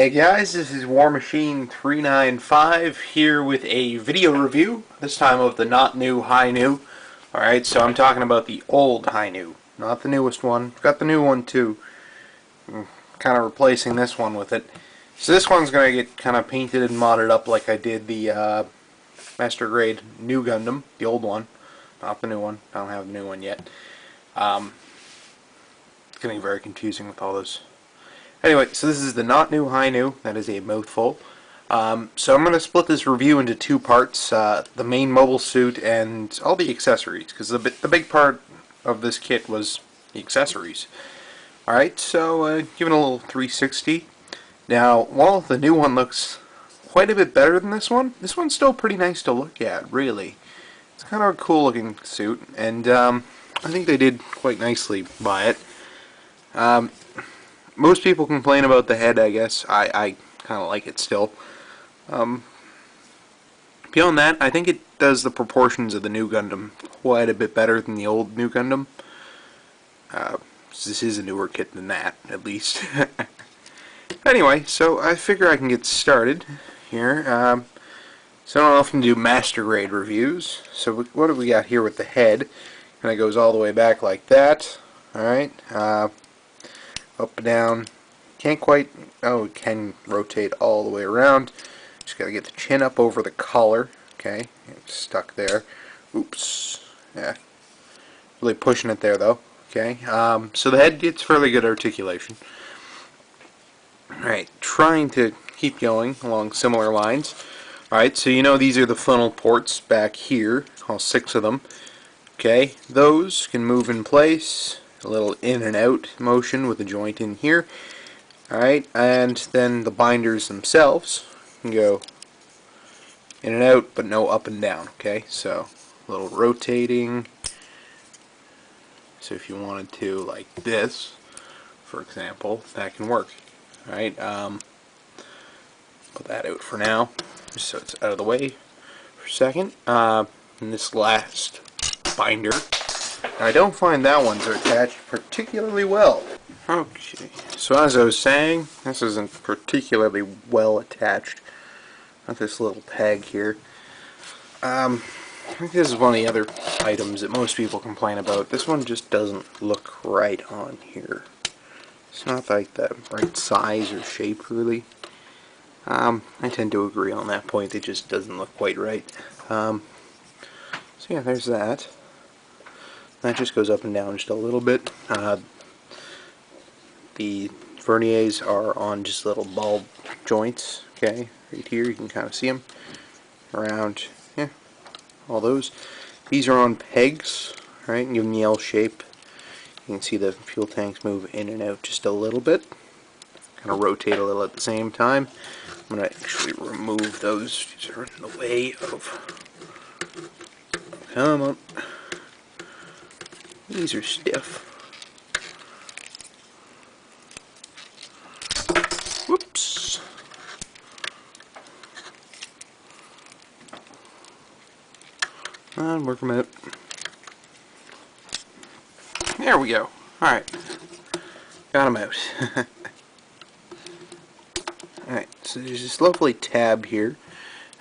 Hey guys, this is War Machine 395 here with a video review, this time of the not new High New. Alright, so I'm talking about the old High New, not the newest one. Got the new one too. I'm kind of replacing this one with it. So this one's going to get kind of painted and modded up like I did the Master Grade new Gundam, the old one, not the new one. I don't have the new one yet. It's getting very confusing with all those. Anyway, so this is the not new High New. That is a mouthful. So I'm going to split this review into two parts, the main mobile suit and all the accessories, because the big part of this kit was the accessories. Alright, so giving a little 360. Now, while the new one looks quite a bit better than this one's still pretty nice to look at, really. It's kind of a cool looking suit, and I think they did quite nicely by it. Most people complain about the head, I guess. I kind of like it still. Beyond that, I think it does the proportions of the new Gundam quite a bit better than the old new Gundam. This is a newer kit than that, at least. Anyway, so I figure I can get started here. So I don't often do Master Grade reviews. So what do we got here with the head? And it goes all the way back like that. Alright. Up and down. Can't quite, oh, it can rotate all the way around. Just gotta get the chin up over the collar. Okay, it's stuck there. Oops. Yeah. Really pushing it there though. Okay, so the head gets fairly good articulation. Alright, trying to keep going along similar lines. Alright, so you know these are the funnel ports back here, all 6 of them. Okay, those can move in place. A little in and out motion with a joint in here. Alright, and then the binders themselves can go in and out, but no up and down. Okay, so a little rotating. So if you wanted to, like this, for example, that can work. Alright, put that out for now, just so it's out of the way for a second. And this last binder, I don't find that one's attached particularly well. Okay, so as I was saying, this isn't particularly well attached. Not this little peg here. I think this is one of the other items that most people complain about. This one just doesn't look right on here. It's not like the right size or shape, really. I tend to agree on that point. It just doesn't look quite right. So yeah, there's that. That just goes up and down just a little bit. The verniers are on just little bulb joints. Okay, right here you can kind of see them around. Yeah, all those. These are on pegs, right? And give them the L shape. You can see the fuel tanks move in and out just a little bit. Kind of rotate a little at the same time. I'm going to actually remove those. These are in the way of. Come on. These are stiff. Whoops. And work them out. There we go. Alright. Got them out. Alright, so there's this lovely tab here,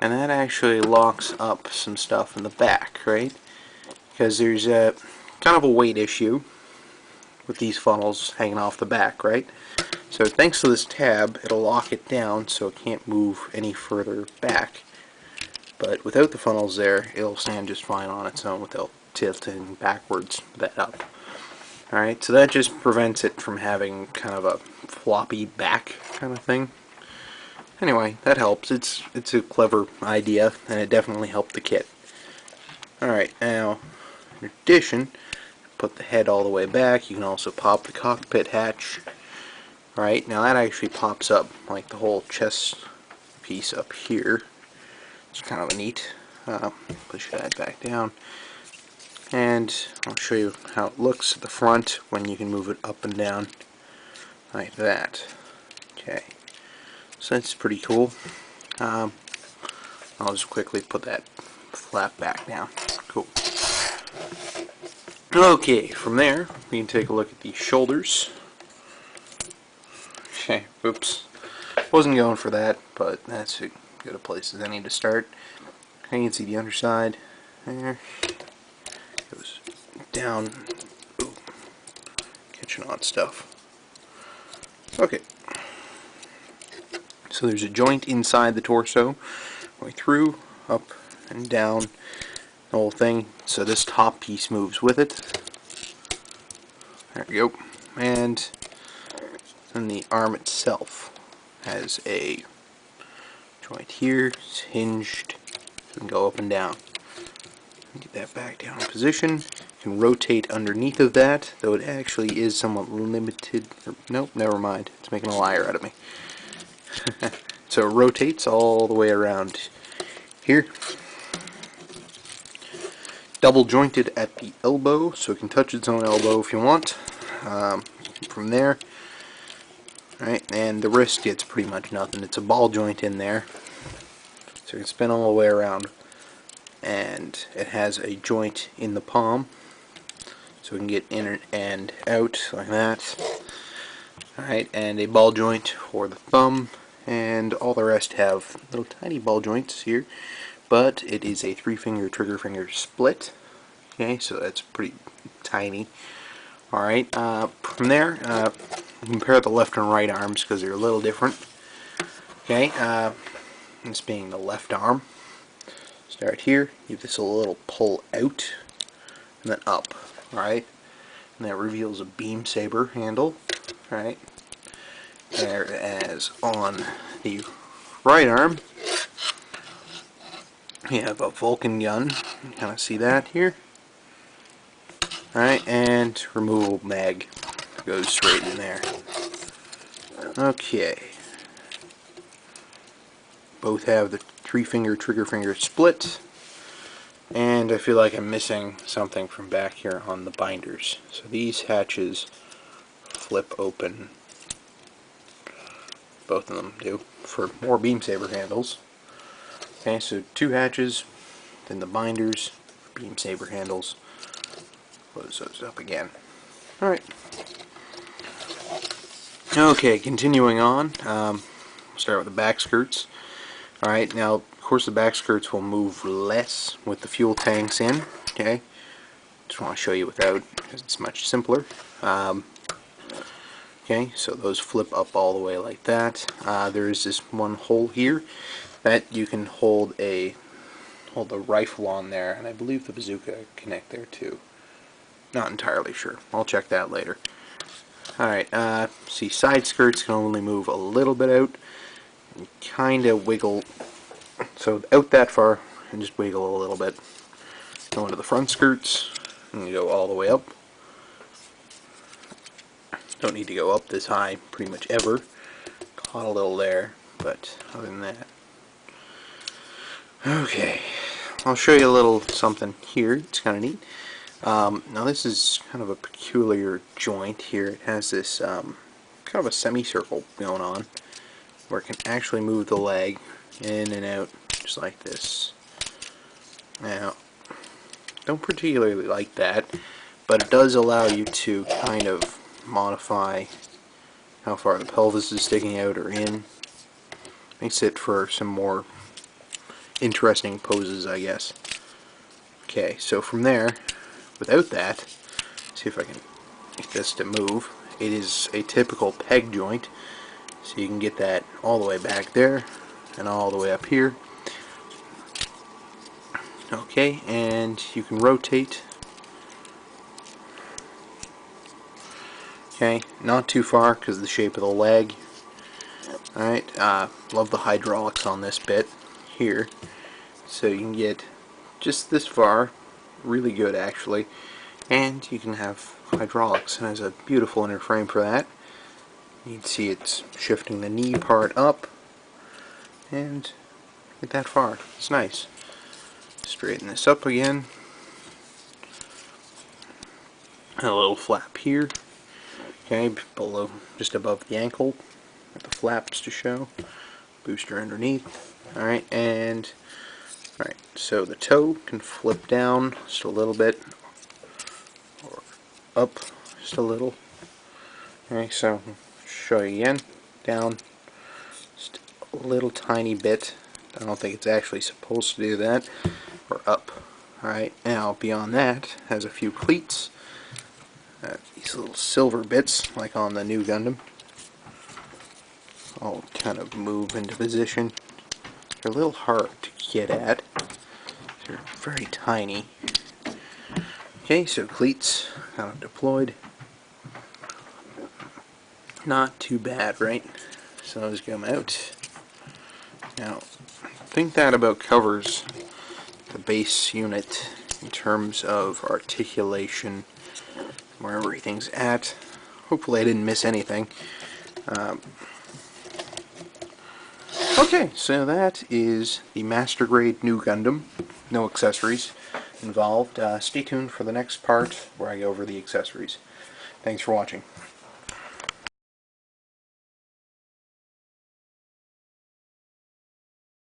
and that actually locks up some stuff in the back, right? Because there's a kind of a weight issue with these funnels hanging off the back, right? So thanks to this tab, it'll lock it down so it can't move any further back. But without the funnels there, it'll stand just fine on its own without tilting backwards that up. Alright, so that just prevents it from having kind of a floppy back kind of thing. Anyway, that helps. It's a clever idea, and it definitely helped the kit. Alright, now, in addition, put the head all the way back. You can also pop the cockpit hatch. Alright, now that actually pops up like the whole chest piece up here. It's kind of a neat. Push that back down. And I'll show you how it looks at the front when you can move it up and down like that. Okay, so that's pretty cool. I'll just quickly put that flap back down. Cool. Okay, from there we can take a look at the shoulders. Okay, oops. Wasn't going for that, but that's as good a place as any to start. You can see the underside there. Goes down. Ooh, catching on stuff. Okay. So there's a joint inside the torso, going through, up, and down the whole thing. So this top piece moves with it. There we go. And then the arm itself has a joint here. It's hinged. You can go up and down. Get that back down in position. You can rotate underneath of that, though it actually is somewhat limited. Nope, never mind. It's making a liar out of me. So it rotates all the way around here. Double jointed at the elbow, so it can touch its own elbow if you want. From there, right, and the wrist gets pretty much nothing. It's a ball joint in there, so you can spin all the way around. And it has a joint in the palm, so we can get in and out like that. Alright, and a ball joint for the thumb, and all the rest have little tiny ball joints here, but it is a 3-finger trigger finger split. Okay, so that's pretty tiny. Alright, from there, compare the left and right arms because they're a little different. Okay, this being the left arm. Start here, give this a little pull out, and then up, alright? And that reveals a beam saber handle, alright? Whereas on the right arm, we have a Vulcan gun. You kind of see that here. Alright, and removable mag goes straight in there. Okay. Both have the 3-finger trigger finger split, and I feel like I'm missing something from back here on the binders. So these hatches flip open. Both of them do, for more beam saber handles. Okay, so 2 hatches, then the binders, beam saber handles. Close those up again. Alright. Okay, continuing on. We'll start with the back skirts. Alright, now of course the back skirts will move less with the fuel tanks in. Okay, just want to show you without because it's much simpler. Okay, so those flip up all the way like that. There is this one hole here that you can hold the rifle on there, and I believe the bazooka connect there too. Not entirely sure. I'll check that later. Alright, see, side skirts can only move a little bit out. And kind of wiggle, so out that far, and just wiggle a little bit. Go into the front skirts, and you go all the way up. Don't need to go up this high pretty much ever. Caught a little there, but other than that. Okay, I'll show you a little something here. It's kind of neat. Now this is kind of a peculiar joint here. It has this kind of a semicircle going on, where it can actually move the leg in and out just like this. Now, don't particularly like that, but it does allow you to kind of modify how far the pelvis is sticking out or in. Makes it for some more interesting poses, I guess. Okay, so from there, without that, see if I can get this to move. It is a typical peg joint, so you can get that all the way back there and all the way up here. Okay, and you can rotate. Okay, not too far because of the shape of the leg. Alright, love the hydraulics on this bit here. So you can get just this far, really good actually, and you can have hydraulics, and it has a beautiful interframe for that. You can see it's shifting the knee part up, and get that far. It's nice. Straighten this up again. And a little flap here. Okay, below, just above the ankle, with the flaps to show. Booster underneath. Alright, and alright, so the toe can flip down just a little bit, or up just a little. Okay, so show you again. Down, little tiny bit. I don't think it's actually supposed to do that. Or up. Alright, now beyond that has a few cleats. These little silver bits, like on the new Gundam. I'll kind of move into position. They're a little hard to get at. They're very tiny. Okay, so cleats kind of deployed. Not too bad, right? So those come out. Now, I think that about covers the base unit in terms of articulation, where everything's at. Hopefully I didn't miss anything. Okay, so that is the Master Grade New Gundam. No accessories involved. Stay tuned for the next part where I go over the accessories. Thanks for watching.